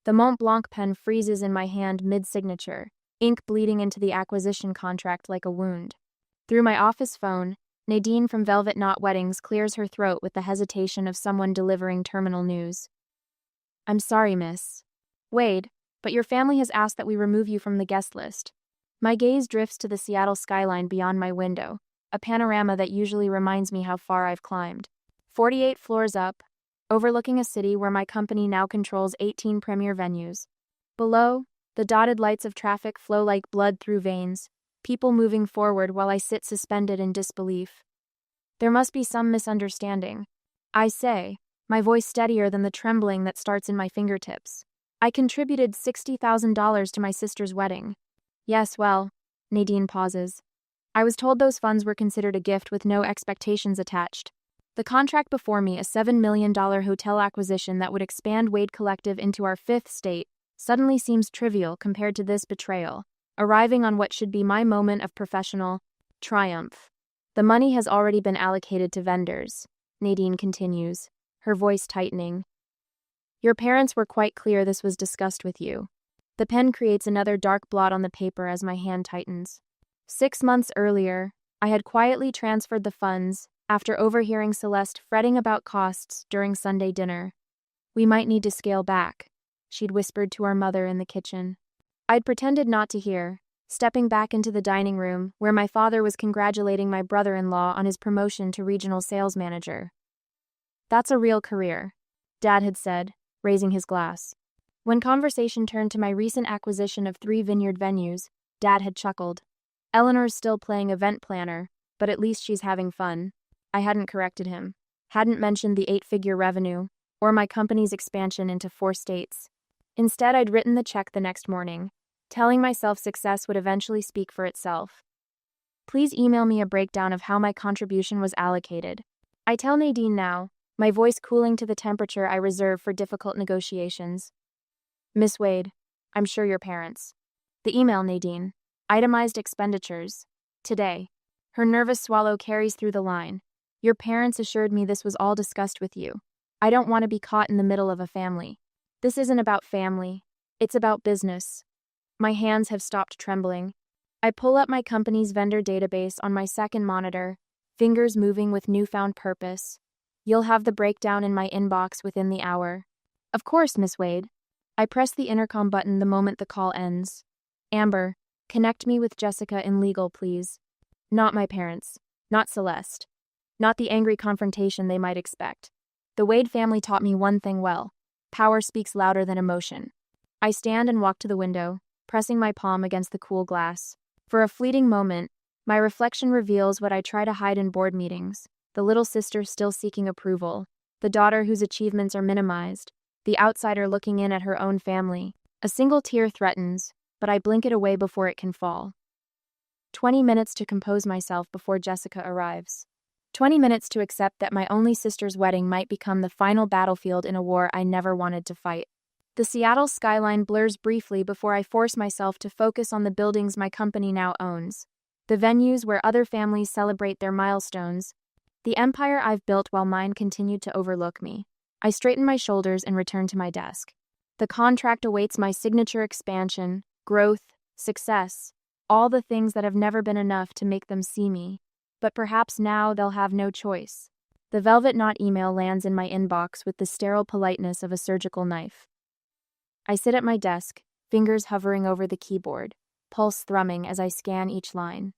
The Mont Blanc pen freezes in my hand mid-signature, ink bleeding into the acquisition contract like a wound. Through my office phone, Nadine from Velvet Knot Weddings clears her throat with the hesitation of someone delivering terminal news. I'm sorry, miss. Wade, but your family has asked that we remove you from the guest list. My gaze drifts to the Seattle skyline beyond my window, a panorama that usually reminds me how far I've climbed. 48 floors up, overlooking a city where my company now controls 18 premier venues. Below, the dotted lights of traffic flow like blood through veins, people moving forward while I sit suspended in disbelief. There must be some misunderstanding. I say, my voice steadier than the trembling that starts in my fingertips. I contributed $60,000 to my sister's wedding. Yes, well, Nadine pauses. I was told those funds were considered a gift with no expectations attached. The contract before me, a $7 million hotel acquisition that would expand Wade Collective into our fifth state, suddenly seems trivial compared to this betrayal, arriving on what should be my moment of professional triumph. The money has already been allocated to vendors, Nadine continues, her voice tightening. Your parents were quite clear this was discussed with you. The pen creates another dark blot on the paper as my hand tightens. 6 months earlier, I had quietly transferred the funds after overhearing Celeste fretting about costs during Sunday dinner. We might need to scale back, she'd whispered to our mother in the kitchen. I'd pretended not to hear, stepping back into the dining room where my father was congratulating my brother-in-law on his promotion to regional sales manager. That's a real career, Dad had said, raising his glass. When conversation turned to my recent acquisition of 3 vineyard venues, Dad had chuckled. Eleanor's still playing event planner, but at least she's having fun. I hadn't corrected him, hadn't mentioned the 8-figure revenue, or my company's expansion into 4 states. Instead, I'd written the check the next morning, telling myself success would eventually speak for itself. Please email me a breakdown of how my contribution was allocated. I tell Nadine now, my voice cooling to the temperature I reserve for difficult negotiations. Miss Wade, I'm sure your parents. The email, Nadine. Itemized expenditures. Today. Her nervous swallow carries through the line. Your parents assured me this was all discussed with you. I don't want to be caught in the middle of a family. This isn't about family. It's about business. My hands have stopped trembling. I pull up my company's vendor database on my second monitor, fingers moving with newfound purpose. You'll have the breakdown in my inbox within the hour. Of course, Miss Wade. I press the intercom button the moment the call ends. Amber, connect me with Jessica in legal, please. Not my parents. Not Celeste. Not the angry confrontation they might expect. The Wade family taught me one thing well. Power speaks louder than emotion. I stand and walk to the window, pressing my palm against the cool glass. For a fleeting moment, my reflection reveals what I try to hide in board meetings. The little sister still seeking approval. The daughter whose achievements are minimized. The outsider looking in at her own family. A single tear threatens, but I blink it away before it can fall. 20 minutes to compose myself before Jessica arrives. 20 minutes to accept that my only sister's wedding might become the final battlefield in a war I never wanted to fight. The Seattle skyline blurs briefly before I force myself to focus on the buildings my company now owns. The venues where other families celebrate their milestones. The empire I've built while mine continued to overlook me. I straighten my shoulders and return to my desk. The contract awaits my signature expansion, growth, success, all the things that have never been enough to make them see me. But perhaps now they'll have no choice. The Velvet Knot email lands in my inbox with the sterile politeness of a surgical knife. I sit at my desk, fingers hovering over the keyboard, pulse thrumming as I scan each line.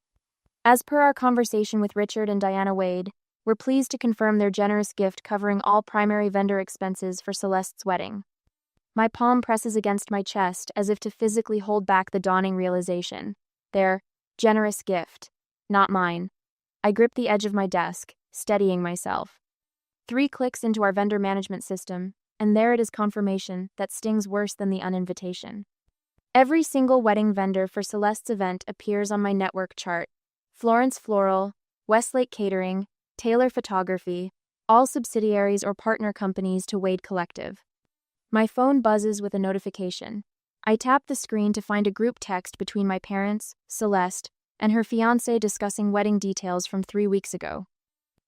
As per our conversation with Richard and Diana Wade, we're pleased to confirm their generous gift covering all primary vendor expenses for Celeste's wedding. My palm presses against my chest as if to physically hold back the dawning realization. Their generous gift, not mine. I grip the edge of my desk, steadying myself. 3 clicks into our vendor management system, and there it is, confirmation that stings worse than the uninvitation. Every single wedding vendor for Celeste's event appears on my network chart. Florence Floral, Westlake Catering, Taylor Photography, all subsidiaries or partner companies to Wade Collective. My phone buzzes with a notification. I tap the screen to find a group text between my parents, Celeste, and her fiancé discussing wedding details from 3 weeks ago.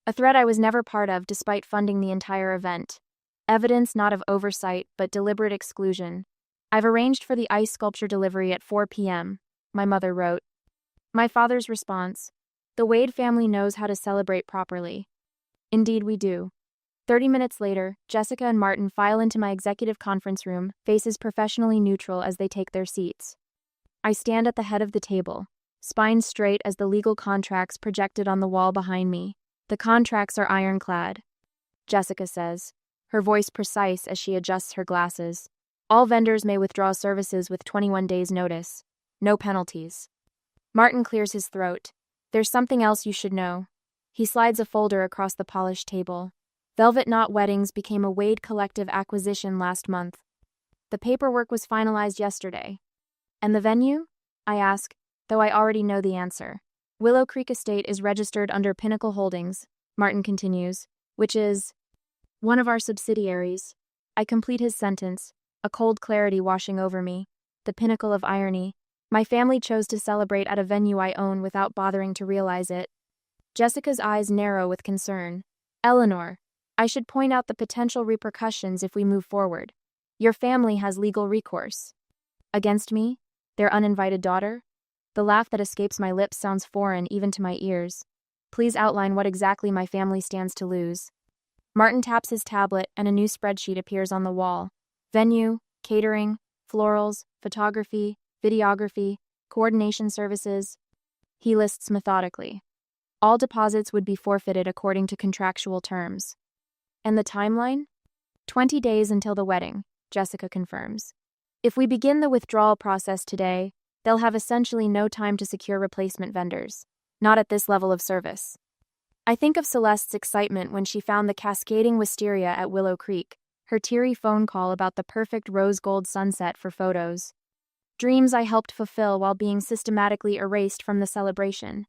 A thread I was never part of despite funding the entire event. Evidence not of oversight but deliberate exclusion. I've arranged for the ice sculpture delivery at 4 p.m., my mother wrote. My father's response: the Wade family knows how to celebrate properly. Indeed we do. 30 minutes later, Jessica and Martin file into my executive conference room, faces professionally neutral as they take their seats. I stand at the head of the table, spine straight as the legal contracts projected on the wall behind me. The contracts are ironclad, Jessica says, her voice precise as she adjusts her glasses. All vendors may withdraw services with 21 days' notice. No penalties. Martin clears his throat. There's something else you should know. He slides a folder across the polished table. Velvet Knot Weddings became a Wade Collective acquisition last month. The paperwork was finalized yesterday. And the venue? I ask, though I already know the answer. Willow Creek Estate is registered under Pinnacle Holdings, Martin continues, which is one of our subsidiaries. I complete his sentence, a cold clarity washing over me. The pinnacle of irony. My family chose to celebrate at a venue I own without bothering to realize it. Jessica's eyes narrow with concern. Eleanor, I should point out the potential repercussions if we move forward. Your family has legal recourse. Against me? Their uninvited daughter? The laugh that escapes my lips sounds foreign even to my ears. Please outline what exactly my family stands to lose. Martin taps his tablet and a new spreadsheet appears on the wall. Venue, catering, florals, photography, videography, coordination services. He lists methodically. All deposits would be forfeited according to contractual terms. And the timeline? 20 days until the wedding, Jessica confirms. If we begin the withdrawal process today, they'll have essentially no time to secure replacement vendors. Not at this level of service. I think of Celeste's excitement when she found the cascading wisteria at Willow Creek, her teary phone call about the perfect rose gold sunset for photos. Dreams I helped fulfill while being systematically erased from the celebration.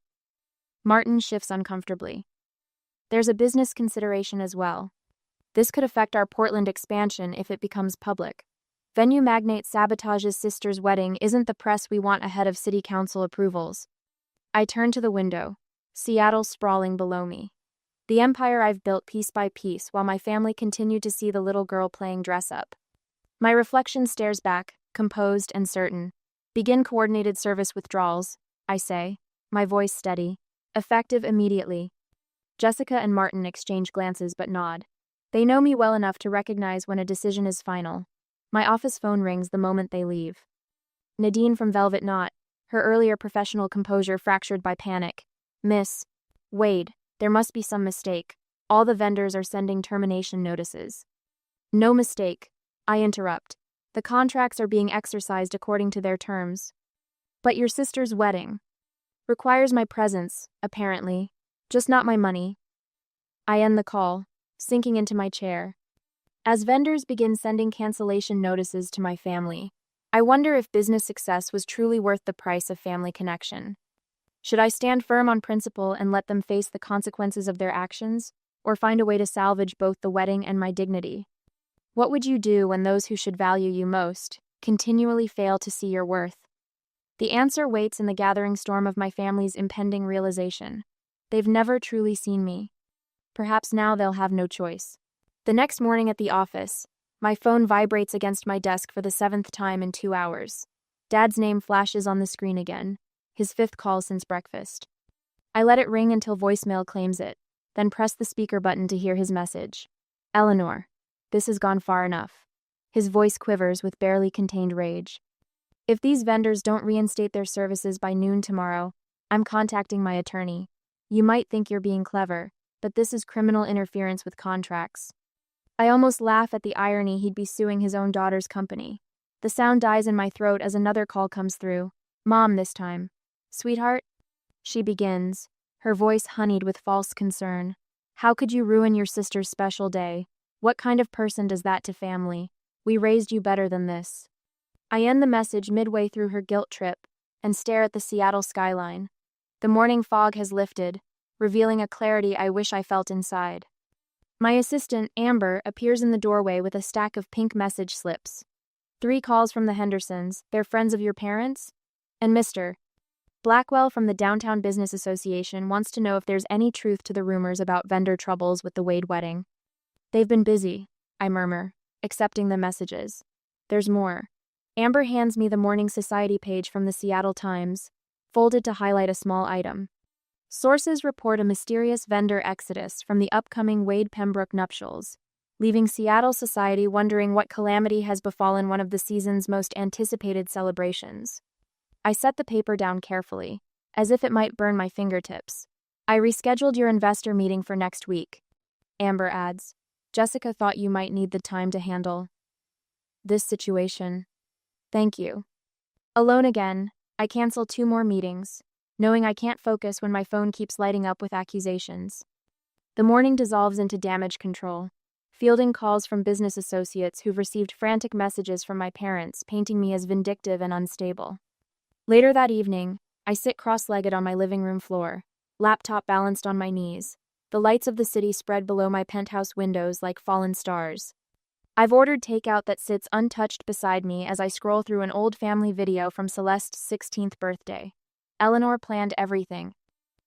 Martin shifts uncomfortably. There's a business consideration as well. This could affect our Portland expansion if it becomes public. Venue magnate sabotages sister's wedding isn't the press we want ahead of city council approvals. I turn to the window, Seattle sprawling below me. The empire I've built piece by piece while my family continued to see the little girl playing dress-up. My reflection stares back, composed and certain. Begin coordinated service withdrawals, I say, my voice steady. Effective immediately. Jessica and Martin exchange glances but nod. They know me well enough to recognize when a decision is final. My office phone rings the moment they leave. Nadine from Velvet Knot, her earlier professional composure fractured by panic. Miss Wade, there must be some mistake. All the vendors are sending termination notices. No mistake, I interrupt. The contracts are being exercised according to their terms. But your sister's wedding requires my presence, apparently, just not my money. I end the call, sinking into my chair. As vendors begin sending cancellation notices to my family, I wonder if business success was truly worth the price of family connection. Should I stand firm on principle and let them face the consequences of their actions, or find a way to salvage both the wedding and my dignity? What would you do when those who should value you most continually fail to see your worth? The answer waits in the gathering storm of my family's impending realization. They've never truly seen me. Perhaps now they'll have no choice. The next morning at the office, my phone vibrates against my desk for the 7th time in 2 hours. Dad's name flashes on the screen again, his 5th call since breakfast. I let it ring until voicemail claims it, then press the speaker button to hear his message. Eleanor, this has gone far enough. His voice quivers with barely contained rage. If these vendors don't reinstate their services by noon tomorrow, I'm contacting my attorney. You might think you're being clever, but this is criminal interference with contracts. I almost laugh at the irony he'd be suing his own daughter's company. The sound dies in my throat as another call comes through. Mom this time. Sweetheart? She begins, her voice honeyed with false concern. How could you ruin your sister's special day? What kind of person does that to family? We raised you better than this. I end the message midway through her guilt trip and stare at the Seattle skyline. The morning fog has lifted, revealing a clarity I wish I felt inside. My assistant, Amber, appears in the doorway with a stack of pink message slips. 3 calls from the Hendersons, they're friends of your parents? And Mr. Blackwell from the Downtown Business Association wants to know if there's any truth to the rumors about vendor troubles with the Wade wedding. They've been busy, I murmur, accepting the messages. There's more. Amber hands me the Morning Society page from the Seattle Times, folded to highlight a small item. Sources report a mysterious vendor exodus from the upcoming Wade-Pembroke nuptials, leaving Seattle society wondering what calamity has befallen one of the season's most anticipated celebrations. I set the paper down carefully, as if it might burn my fingertips. I rescheduled your investor meeting for next week. Amber adds, Jessica thought you might need the time to handle this situation. Thank you. Alone again, I cancel 2 more meetings, knowing I can't focus when my phone keeps lighting up with accusations. The morning dissolves into damage control, fielding calls from business associates who've received frantic messages from my parents painting me as vindictive and unstable. Later that evening, I sit cross-legged on my living room floor, laptop balanced on my knees, the lights of the city spread below my penthouse windows like fallen stars. I've ordered takeout that sits untouched beside me as I scroll through an old family video from Celeste's 16th birthday. Eleanor planned everything.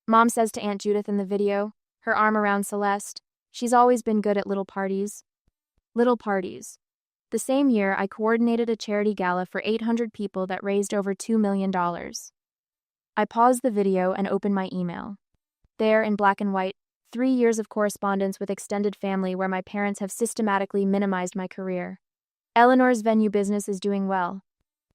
Mom says to Aunt Judith in the video, her arm around Celeste, she's always been good at little parties. Little parties. The same year, I coordinated a charity gala for 800 people that raised over $2 million. I pause the video and open my email. There, in black and white, 3 years of correspondence with extended family where my parents have systematically minimized my career. Eleanor's venue business is doing well.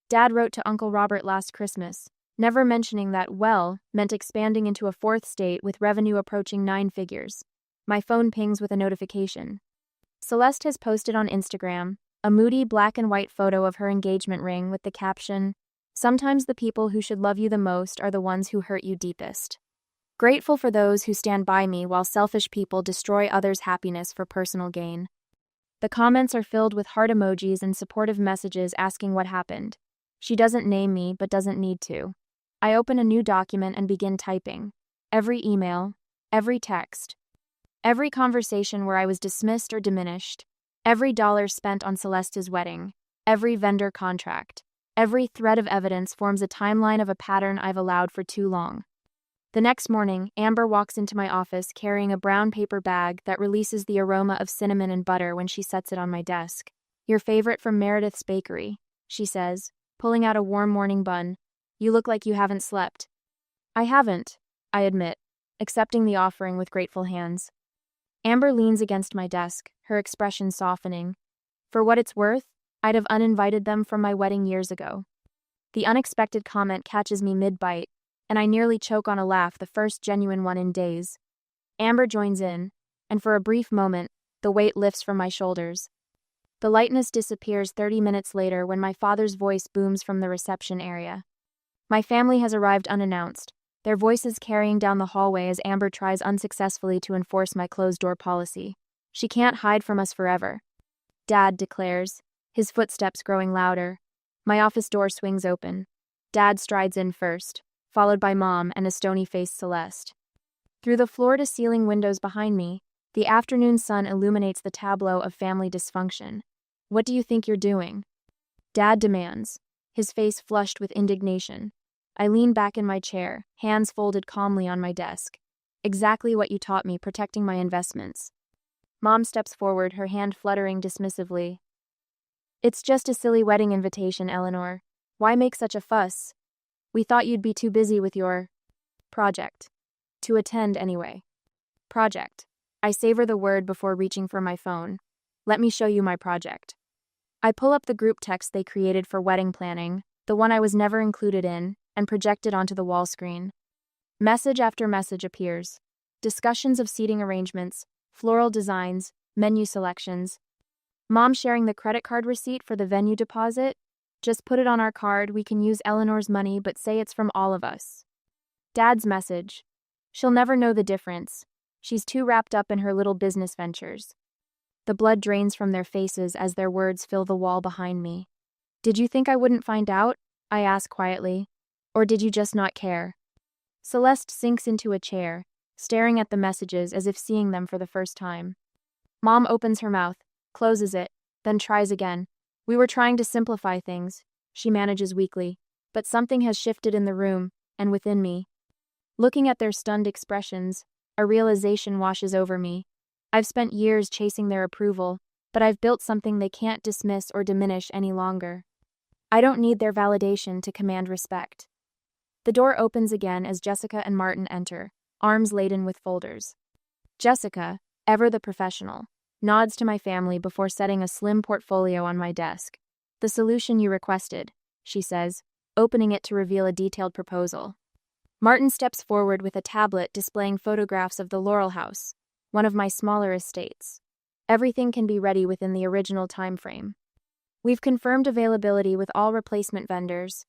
Dad wrote to Uncle Robert last Christmas, never mentioning that well meant expanding into a 4th state with revenue approaching 9 figures. My phone pings with a notification. Celeste has posted on Instagram a moody black and white photo of her engagement ring with the caption, "Sometimes the people who should love you the most are the ones who hurt you deepest. Grateful for those who stand by me while selfish people destroy others' happiness for personal gain." The comments are filled with heart emojis and supportive messages asking what happened. She doesn't name me, but doesn't need to. I open a new document and begin typing. Every email, every text, every conversation where I was dismissed or diminished, every dollar spent on Celeste's wedding, every vendor contract, every thread of evidence forms a timeline of a pattern I've allowed for too long. The next morning, Amber walks into my office carrying a brown paper bag that releases the aroma of cinnamon and butter when she sets it on my desk. "Your favorite from Meredith's Bakery," she says, pulling out a warm morning bun. "You look like you haven't slept." "I haven't," I admit, accepting the offering with grateful hands. Amber leans against my desk, her expression softening. For what it's worth, I'd have uninvited them from my wedding years ago. The unexpected comment catches me mid-bite, and I nearly choke on a laugh, the first genuine one in days. Amber joins in, and for a brief moment, the weight lifts from my shoulders. The lightness disappears 30 minutes later when my father's voice booms from the reception area. My family has arrived unannounced, their voices carrying down the hallway as Amber tries unsuccessfully to enforce my closed-door policy. She can't hide from us forever. Dad declares, his footsteps growing louder. My office door swings open. Dad strides in first, followed by Mom and a stony-faced Celeste. Through the floor-to-ceiling windows behind me, the afternoon sun illuminates the tableau of family dysfunction. "What do you think you're doing?" Dad demands, his face flushed with indignation. I lean back in my chair, hands folded calmly on my desk. "Exactly what you taught me, protecting my investments." Mom steps forward, her hand fluttering dismissively. "It's just a silly wedding invitation, Eleanor. Why make such a fuss? We thought you'd be too busy with your project to attend anyway." Project. I savor the word before reaching for my phone. "Let me show you my project." I pull up the group text they created for wedding planning, the one I was never included in, and project it onto the wall screen. Message after message appears. Discussions of seating arrangements, floral designs, menu selections. Mom sharing the credit card receipt for the venue deposit. "Just put it on our card, we can use Eleanor's money, but say it's from all of us." Dad's message. "She'll never know the difference. She's too wrapped up in her little business ventures." The blood drains from their faces as their words fill the wall behind me. "Did you think I wouldn't find out?" I ask quietly. "Or did you just not care?" Celeste sinks into a chair, staring at the messages as if seeing them for the first time. Mom opens her mouth, closes it, then tries again. "We were trying to simplify things," she manages weakly, "but something has shifted in the room, and within me." Looking at their stunned expressions, a realization washes over me. I've spent years chasing their approval, but I've built something they can't dismiss or diminish any longer. I don't need their validation to command respect. The door opens again as Jessica and Martin enter, arms laden with folders. Jessica, ever the professional, nods to my family before setting a slim portfolio on my desk. The solution you requested, she says, opening it to reveal a detailed proposal. Martin steps forward with a tablet displaying photographs of the Laurel House, one of my smaller estates. Everything can be ready within the original time frame. We've confirmed availability with all replacement vendors.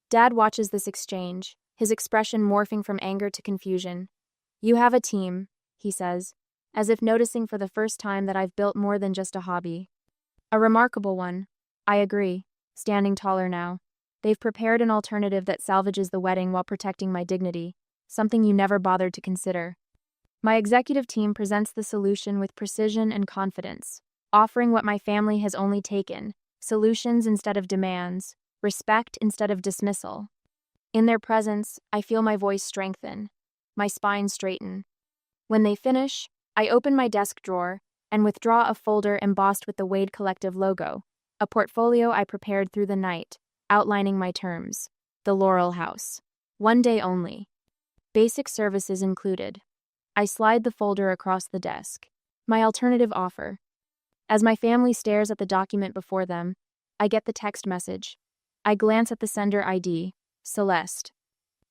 Dad watches this exchange, his expression morphing from anger to confusion. You have a team, he says, as if noticing for the first time that I've built more than just a hobby. A remarkable one. I agree, standing taller now. They've prepared an alternative that salvages the wedding while protecting my dignity, something you never bothered to consider. My executive team presents the solution with precision and confidence, offering what my family has only taken, solutions instead of demands, respect instead of dismissal. In their presence, I feel my voice strengthen, my spine straighten. When they finish, I open my desk drawer and withdraw a folder embossed with the Wade Collective logo, a portfolio I prepared through the night, outlining my terms. The Laurel House. 1 day only. Basic services included. I slide the folder across the desk. My alternative offer. As my family stares at the document before them, I get the text message. I glance at the sender ID, Celeste.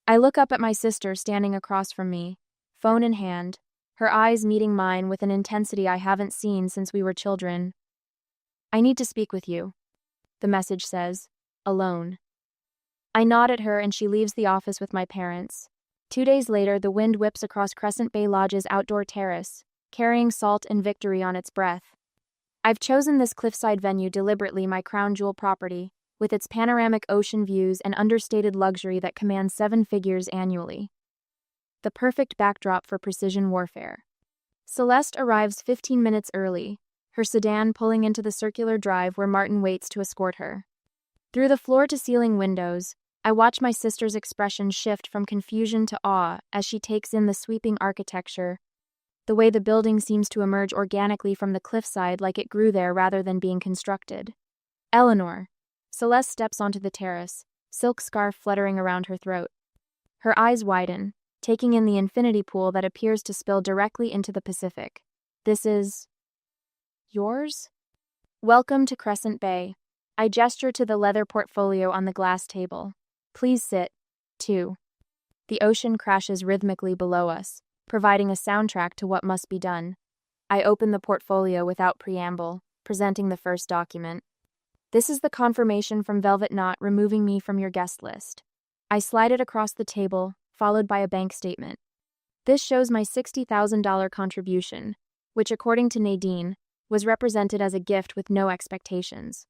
I look up at my sister standing across from me, phone in hand, her eyes meeting mine with an intensity I haven't seen since we were children. I need to speak with you, the message says, alone. I nod at her and she leaves the office with my parents. 2 days later, the wind whips across Crescent Bay Lodge's outdoor terrace, carrying salt and victory on its breath. I've chosen this cliffside venue deliberately my crown jewel property, with its panoramic ocean views and understated luxury that commands 7 figures annually. The perfect backdrop for precision warfare. Celeste arrives 15 minutes early, her sedan pulling into the circular drive where Martin waits to escort her. Through the floor-to-ceiling windows, I watch my sister's expression shift from confusion to awe as she takes in the sweeping architecture, the way the building seems to emerge organically from the cliffside like it grew there rather than being constructed. Eleanor. Celeste steps onto the terrace, silk scarf fluttering around her throat. Her eyes widen, taking in the infinity pool that appears to spill directly into the Pacific. This is... yours? Welcome to Crescent Bay. I gesture to the leather portfolio on the glass table. Please sit, too. The ocean crashes rhythmically below us, providing a soundtrack to what must be done. I open the portfolio without preamble, presenting the first document. This is the confirmation from Velvet Knot removing me from your guest list. I slide it across the table, followed by a bank statement. This shows my $60,000 contribution, which according to Nadine, was represented as a gift with no expectations.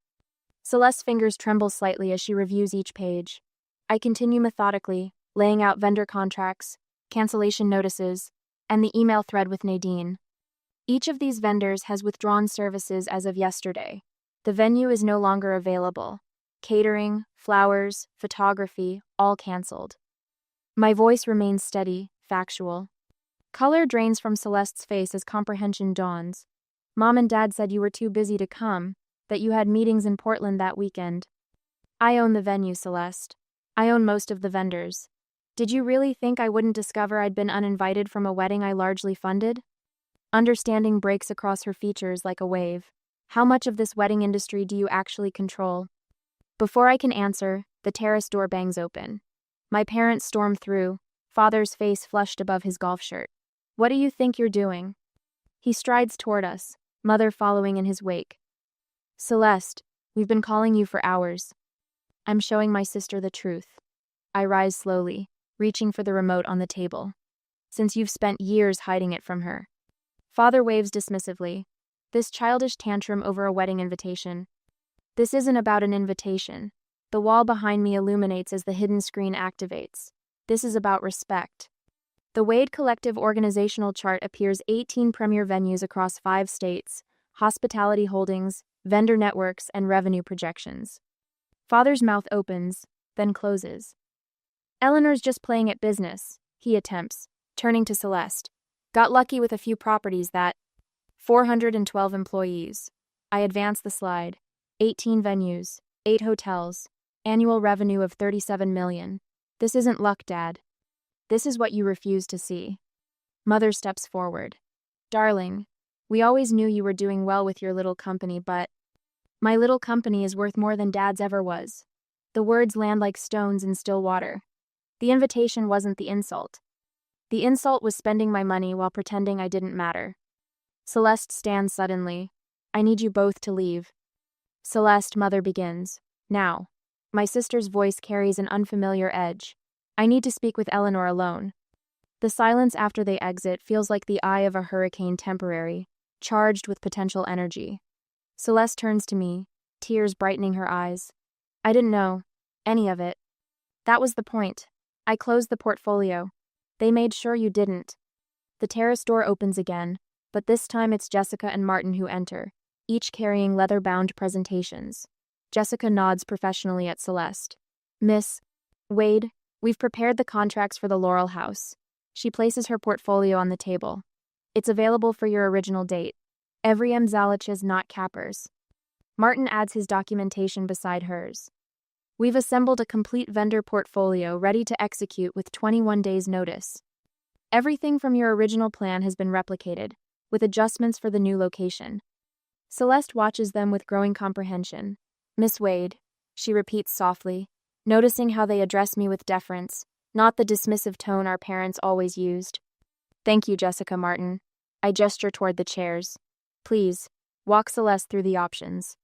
Celeste's fingers tremble slightly as she reviews each page. I continue methodically, laying out vendor contracts, cancellation notices, and the email thread with Nadine. Each of these vendors has withdrawn services as of yesterday. The venue is no longer available. Catering, flowers, photography, all canceled. My voice remains steady, factual. Color drains from Celeste's face as comprehension dawns. Mom and Dad said you were too busy to come, that you had meetings in Portland that weekend. I own the venue, Celeste. I own most of the vendors. Did you really think I wouldn't discover I'd been uninvited from a wedding I largely funded? Understanding breaks across her features like a wave. How much of this wedding industry do you actually control? Before I can answer, the terrace door bangs open. My parents storm through, father's face flushed above his golf shirt. What do you think you're doing? He strides toward us, mother following in his wake. Celeste, we've been calling you for hours. I'm showing my sister the truth. I rise slowly, reaching for the remote on the table. Since you've spent years hiding it from her. Father waves dismissively. This childish tantrum over a wedding invitation. This isn't about an invitation. The wall behind me illuminates as the hidden screen activates. This is about respect. The Wade Collective organizational chart appears 18 premier venues across 5 states, hospitality holdings, vendor networks, and revenue projections. Father's mouth opens, then closes. Eleanor's just playing at business, he attempts, turning to Celeste. Got lucky with a few properties that... 412 employees. I advance the slide. 18 venues, 8 hotels, Annual revenue of 37 million. This isn't luck, Dad. This is what you refuse to see. Mother steps forward. Darling, we always knew you were doing well with your little company, but my little company is worth more than Dad's ever was. The words land like stones in still water. The invitation wasn't the insult. The insult was spending my money while pretending I didn't matter. Celeste stands suddenly. I need you both to leave. Celeste, Mother begins. Now. My sister's voice carries an unfamiliar edge. I need to speak with Eleanor alone. The silence after they exit feels like the eye of a hurricane, temporary, charged with potential energy. Celeste turns to me, tears brightening her eyes. I didn't know any of it. That was the point. I closed the portfolio. They made sure you didn't. The terrace door opens again, but this time it's Jessica and Martin who enter, each carrying leather-bound presentations. Jessica nods professionally at Celeste. Miss Wade, we've prepared the contracts for the Laurel House. She places her portfolio on the table. It's available for your original date. Every Zalich's not cappers. Martin adds his documentation beside hers. We've assembled a complete vendor portfolio ready to execute with 21 days' notice. Everything from your original plan has been replicated, with adjustments for the new location. Celeste watches them with growing comprehension. Miss Wade, she repeats softly, noticing how they address me with deference, not the dismissive tone our parents always used. Thank you, Jessica, Martin. I gesture toward the chairs. Please, walk Celeste through the options.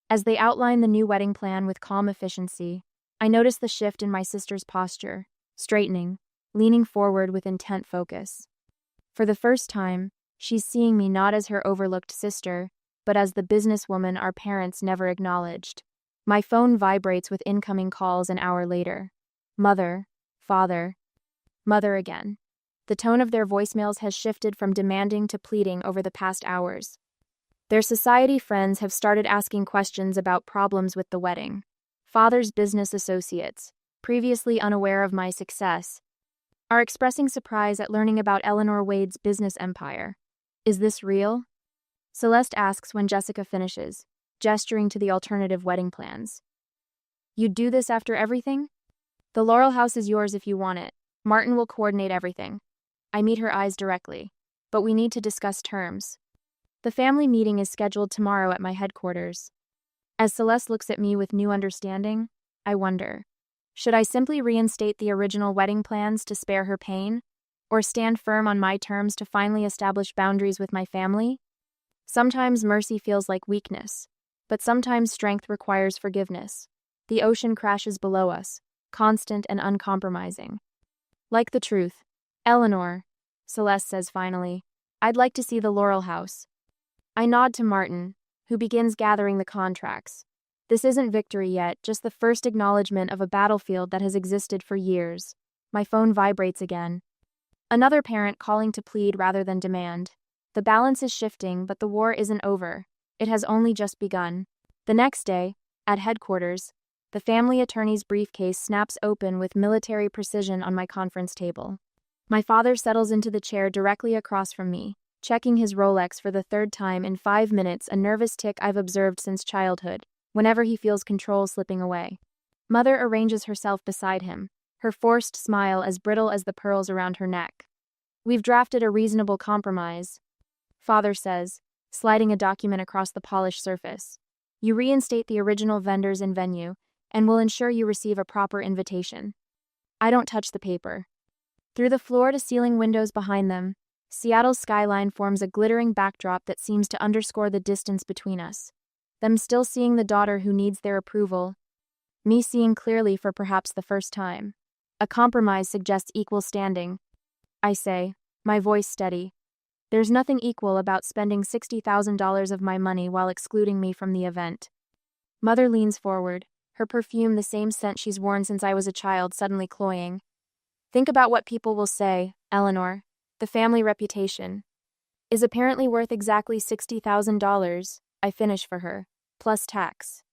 As they outline the new wedding plan with calm efficiency, I notice the shift in my sister's posture, straightening, leaning forward with intent focus. For the first time, she's seeing me not as her overlooked sister, but as the businesswoman our parents never acknowledged. My phone vibrates with incoming calls an hour later. Mother, father, mother again. The tone of their voicemails has shifted from demanding to pleading over the past hours. Their society friends have started asking questions about problems with the wedding. Father's business associates, previously unaware of my success, are expressing surprise at learning about Eleanor Wade's business empire. Is this real? Celeste asks when Jessica finishes, gesturing to the alternative wedding plans. You'd do this after everything? The Laurel House is yours if you want it. Martin will coordinate everything. I meet her eyes directly, but we need to discuss terms. The family meeting is scheduled tomorrow at my headquarters. As Celeste looks at me with new understanding, I wonder, should I simply reinstate the original wedding plans to spare her pain, or stand firm on my terms to finally establish boundaries with my family? Sometimes mercy feels like weakness, but sometimes strength requires forgiveness. The ocean crashes below us, constant and uncompromising. Like the truth. Eleanor, Celeste says finally, I'd like to see the Laurel House. I nod to Martin, who begins gathering the contracts. This isn't victory yet, just the first acknowledgement of a battlefield that has existed for years. My phone vibrates again. Another parent calling to plead rather than demand. The balance is shifting, but the war isn't over. It has only just begun. The next day, at headquarters, the family attorney's briefcase snaps open with military precision on my conference table. My father settles into the chair directly across from me, checking his Rolex for the third time in 5 minutes, a nervous tick I've observed since childhood, whenever he feels control slipping away. Mother arranges herself beside him, her forced smile as brittle as the pearls around her neck. We've drafted a reasonable compromise, Father says, sliding a document across the polished surface. You reinstate the original vendors and venue, and will ensure you receive a proper invitation. I don't touch the paper. Through the floor-to-ceiling windows behind them, Seattle's skyline forms a glittering backdrop that seems to underscore the distance between us. Them still seeing the daughter who needs their approval, me seeing clearly for perhaps the first time. A compromise suggests equal standing. I say, my voice steady. There's nothing equal about spending $60,000 of my money while excluding me from the event. Mother leans forward, her perfume the same scent she's worn since I was a child suddenly cloying. Think about what people will say, Eleanor. The family reputation is apparently worth exactly $60,000, I finish for her, plus tax.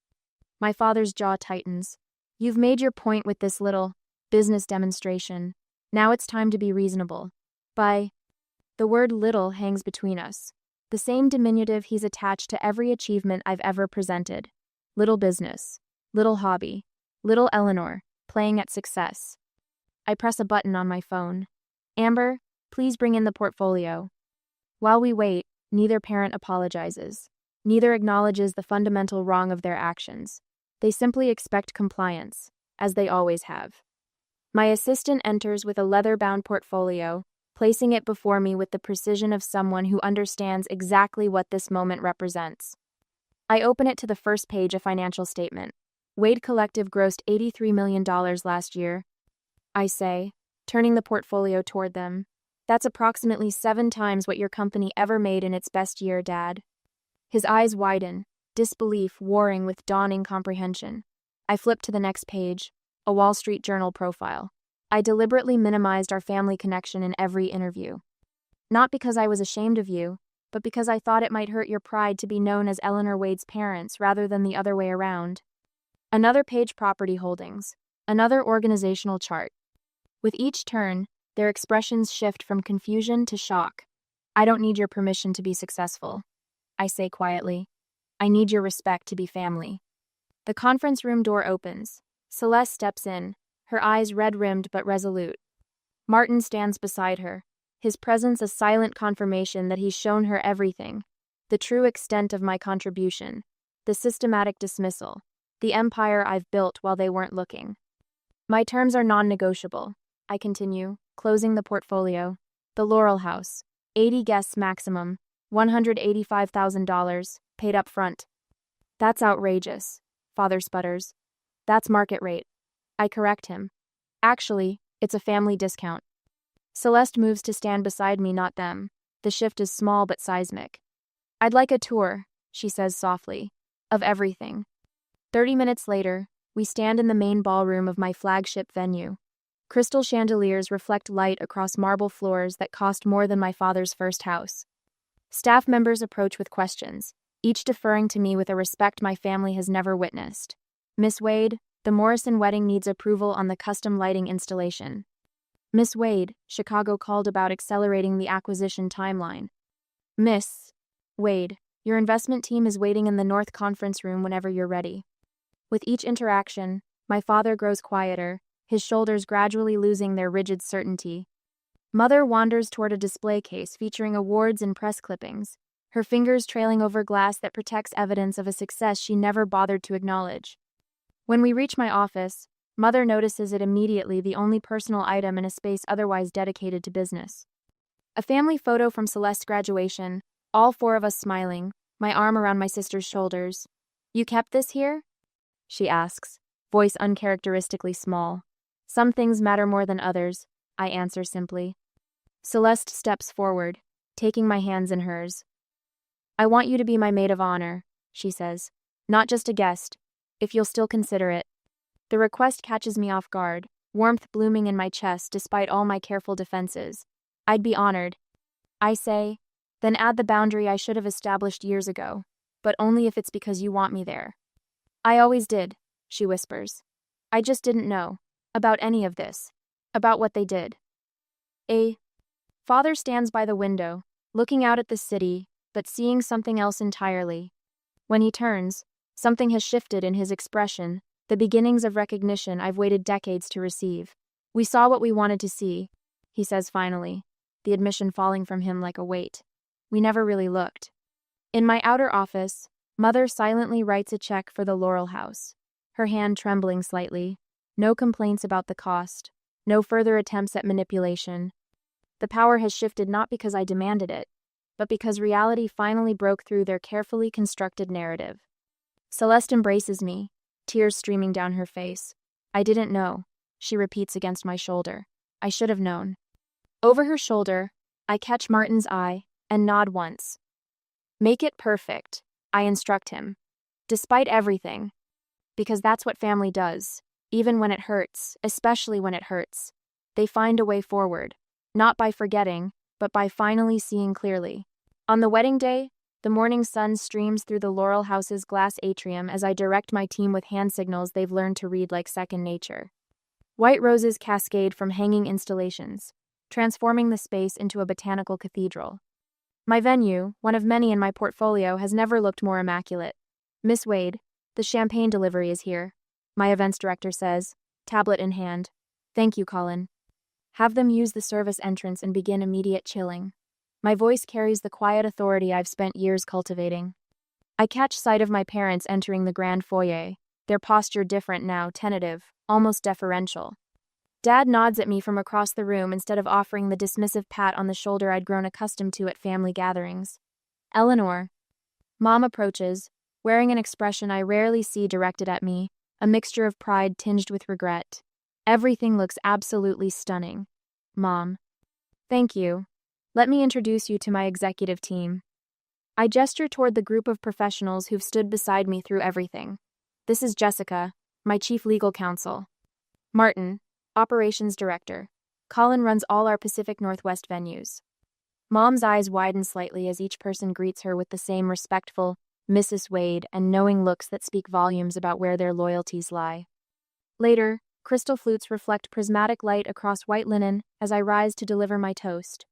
My father's jaw tightens. You've made your point with this little business demonstration. Now it's time to be reasonable. The word little hangs between us. The same diminutive he's attached to every achievement I've ever presented. Little business. Little hobby. Little Eleanor, playing at success. I press a button on my phone. Amber, please bring in the portfolio. While we wait, neither parent apologizes. Neither acknowledges the fundamental wrong of their actions. They simply expect compliance, as they always have. My assistant enters with a leather-bound portfolio, placing it before me with the precision of someone who understands exactly what this moment represents. I open it to the first page, a financial statement. Wade Collective grossed $83 million last year. I say, turning the portfolio toward them. That's approximately 7 times what your company ever made in its best year, Dad. His eyes widen, disbelief warring with dawning comprehension. I flip to the next page, a Wall Street Journal profile. I deliberately minimized our family connection in every interview. Not because I was ashamed of you, but because I thought it might hurt your pride to be known as Eleanor Wade's parents rather than the other way around. Another page, property holdings. Another organizational chart. With each turn, their expressions shift from confusion to shock. I don't need your permission to be successful, I say quietly. I need your respect to be family. The conference room door opens. Celeste steps in, her eyes red-rimmed but resolute. Martin stands beside her, his presence a silent confirmation that he's shown her everything, the true extent of my contribution, the systematic dismissal, the empire I've built while they weren't looking. My terms are non-negotiable, I continue, closing the portfolio. The Laurel House, 80 guests maximum, $185,000, paid up front. That's outrageous, Father sputters. That's market rate. I correct him. Actually, it's a family discount. Celeste moves to stand beside me, not them. The shift is small but seismic. I'd like a tour, she says softly, of everything. 30 minutes later, we stand in the main ballroom of my flagship venue. Crystal chandeliers reflect light across marble floors that cost more than my father's first house. Staff members approach with questions, each deferring to me with a respect my family has never witnessed. Miss Wade, the Morrison wedding needs approval on the custom lighting installation. Miss Wade, Chicago called about accelerating the acquisition timeline. Miss Wade, your investment team is waiting in the North Conference Room whenever you're ready. With each interaction, my father grows quieter, his shoulders gradually losing their rigid certainty. Mother wanders toward a display case featuring awards and press clippings, her fingers trailing over glass that protects evidence of a success she never bothered to acknowledge. When we reach my office, Mother notices it immediately, the only personal item in a space otherwise dedicated to business. A family photo from Celeste's graduation, all 4 of us smiling, my arm around my sister's shoulders. You kept this here? She asks, voice uncharacteristically small. Some things matter more than others, I answer simply. Celeste steps forward, taking my hands in hers. I want you to be my maid of honor, she says. Not just a guest, if you'll still consider it. The request catches me off guard, warmth blooming in my chest despite all my careful defenses. I'd be honored, I say, then add the boundary I should have established years ago, but only if it's because you want me there. I always did, she whispers. I just didn't know. About any of this. About what they did. Father stands by the window, looking out at the city, but seeing something else entirely. When he turns, something has shifted in his expression, the beginnings of recognition I've waited decades to receive. We saw what we wanted to see, he says finally, the admission falling from him like a weight. We never really looked. In my outer office, Mother silently writes a check for the Laurel House, her hand trembling slightly. No complaints about the cost, no further attempts at manipulation. The power has shifted not because I demanded it, but because reality finally broke through their carefully constructed narrative. Celeste embraces me, tears streaming down her face. I didn't know, she repeats against my shoulder. I should have known. Over her shoulder, I catch Martin's eye and nod once. Make it perfect, I instruct him. Despite everything. Because that's what family does. Even when it hurts, especially when it hurts, they find a way forward, not by forgetting, but by finally seeing clearly. On the wedding day, the morning sun streams through the Laurel House's glass atrium as I direct my team with hand signals they've learned to read like second nature. White roses cascade from hanging installations, transforming the space into a botanical cathedral. My venue, one of many in my portfolio, has never looked more immaculate. Miss Wade, the champagne delivery is here. my events director says, tablet in hand. Thank you, Colin. Have them use the service entrance and begin immediate chilling. My voice carries the quiet authority I've spent years cultivating. I catch sight of my parents entering the grand foyer, their posture different now, tentative, almost deferential. Dad nods at me from across the room instead of offering the dismissive pat on the shoulder I'd grown accustomed to at family gatherings. Eleanor. Mom approaches, wearing an expression I rarely see directed at me, a mixture of pride tinged with regret. Everything looks absolutely stunning. Mom. Thank you. Let me introduce you to my executive team. I gesture toward the group of professionals who've stood beside me through everything. This is Jessica, my chief legal counsel. Martin, operations director. Colin runs all our Pacific Northwest venues. Mom's eyes widen slightly as each person greets her with the same respectful, Mrs. Wade, and knowing looks that speak volumes about where their loyalties lie. Later, crystal flutes reflect prismatic light across white linen as I rise to deliver my toast.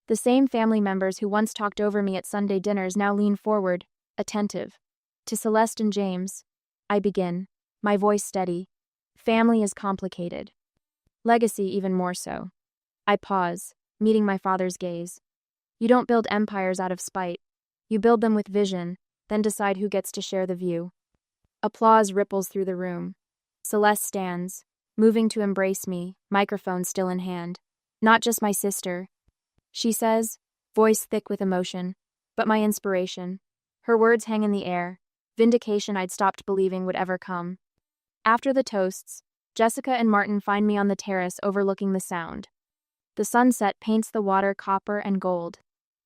The same family members who once talked over me at Sunday dinners now lean forward, attentive. To Celeste and James, I begin, my voice steady. Family is complicated. Legacy even more so. I pause, meeting my father's gaze. You don't build empires out of spite. You build them with vision, then decide who gets to share the view. Applause ripples through the room. Celeste stands, moving to embrace me, microphone still in hand. Not just my sister, she says, voice thick with emotion, but my inspiration. Her words hang in the air, vindication I'd stopped believing would ever come. After the toasts, Jessica and Martin find me on the terrace overlooking the Sound. The sunset paints the water copper and gold,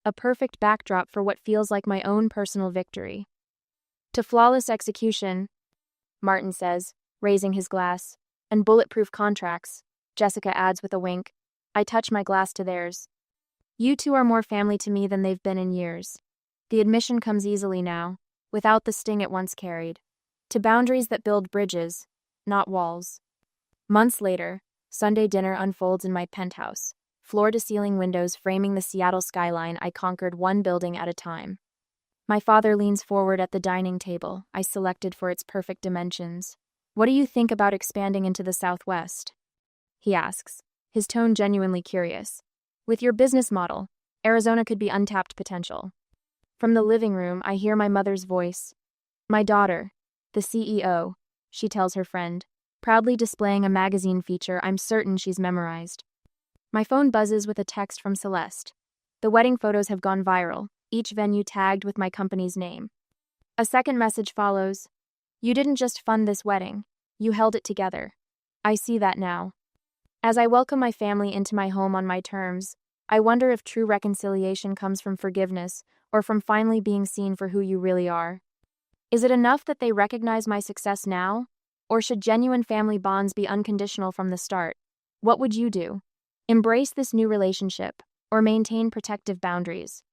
a perfect backdrop for what feels like my own personal victory. To flawless execution, Martin says, raising his glass, and bulletproof contracts, Jessica adds with a wink. I touch my glass to theirs. You two are more family to me than they've been in years. The admission comes easily now, without the sting it once carried. To boundaries that build bridges, not walls. Months later, Sunday dinner unfolds in my penthouse, floor-to-ceiling windows framing the Seattle skyline I conquered one building at a time. My father leans forward at the dining table I selected for its perfect dimensions. What do you think about expanding into the Southwest? He asks, his tone genuinely curious. With your business model, Arizona could be untapped potential. From the living room, I hear my mother's voice. My daughter, the CEO, she tells her friend, proudly displaying a magazine feature I'm certain she's memorized. My phone buzzes with a text from Celeste. The wedding photos have gone viral, each venue tagged with my company's name. A second message follows. You didn't just fund this wedding, you held it together. I see that now. As I welcome my family into my home on my terms, I wonder if true reconciliation comes from forgiveness or from finally being seen for who you really are. Is it enough that they recognize my success now? Or should genuine family bonds be unconditional from the start? What would you do? Embrace this new relationship or maintain protective boundaries?